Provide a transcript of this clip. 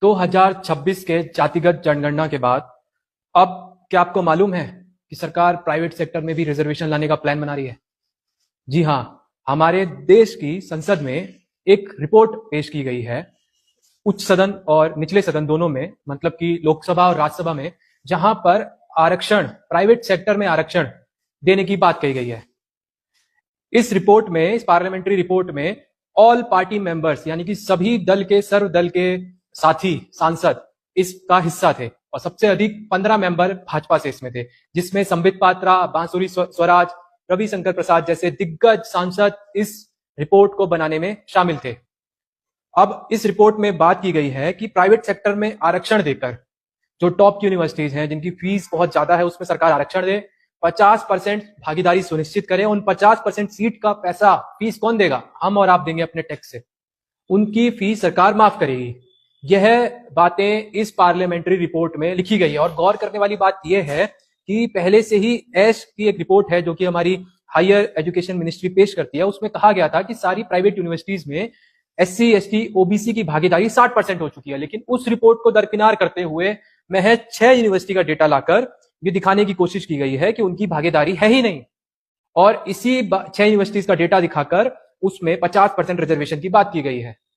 2026 के जातिगत जनगणना के बाद अब क्या आपको मालूम है कि सरकार प्राइवेट सेक्टर में भी रिजर्वेशन लाने का प्लान बना रही है? जी हां, हमारे देश की संसद में एक रिपोर्ट पेश की गई है, उच्च सदन और निचले सदन दोनों में, मतलब कि लोकसभा और राज्यसभा में, जहां पर आरक्षण, प्राइवेट सेक्टर में आरक्षण देने की बात कही गई है। इस रिपोर्ट में, इस पार्लियामेंट्री रिपोर्ट में ऑल पार्टी मेंबर्स यानी कि सभी दल के, सर्व दल के साथी सांसद इसका हिस्सा थे और सबसे अधिक 15 मेंबर भाजपा से इसमें थे, जिसमें संबित पात्रा, बांसुरी स्वराज, रविशंकर प्रसाद जैसे दिग्गज सांसद इस रिपोर्ट को बनाने में शामिल थे। अब इस रिपोर्ट में बात की गई है कि प्राइवेट सेक्टर में आरक्षण देकर जो टॉप यूनिवर्सिटीज हैं जिनकी फीस बहुत ज्यादा है, उसमें सरकार आरक्षण दे, 50% भागीदारी सुनिश्चित करें। उन 50% सीट का पैसा, फीस कौन देगा? हम और आप देंगे अपने टैक्स से। उनकी फीस सरकार माफ करेगी। यह बातें इस पार्लियामेंट्री रिपोर्ट में लिखी गई है। और गौर करने वाली बात यह है कि पहले से ही ऐश की एक रिपोर्ट है जो कि हमारी हायर एजुकेशन मिनिस्ट्री पेश करती है, उसमें कहा गया था कि सारी प्राइवेट यूनिवर्सिटीज में SC, ST, OBC की भागीदारी 60% हो चुकी है। लेकिन उस रिपोर्ट को दरकिनार करते हुए महज 6 यूनिवर्सिटी का डेटा लाकर ये दिखाने की कोशिश की गई है कि उनकी भागीदारी है ही नहीं। और इसी 6 यूनिवर्सिटीज का डेटा दिखाकर उसमें 50% रिजर्वेशन की बात की गई है।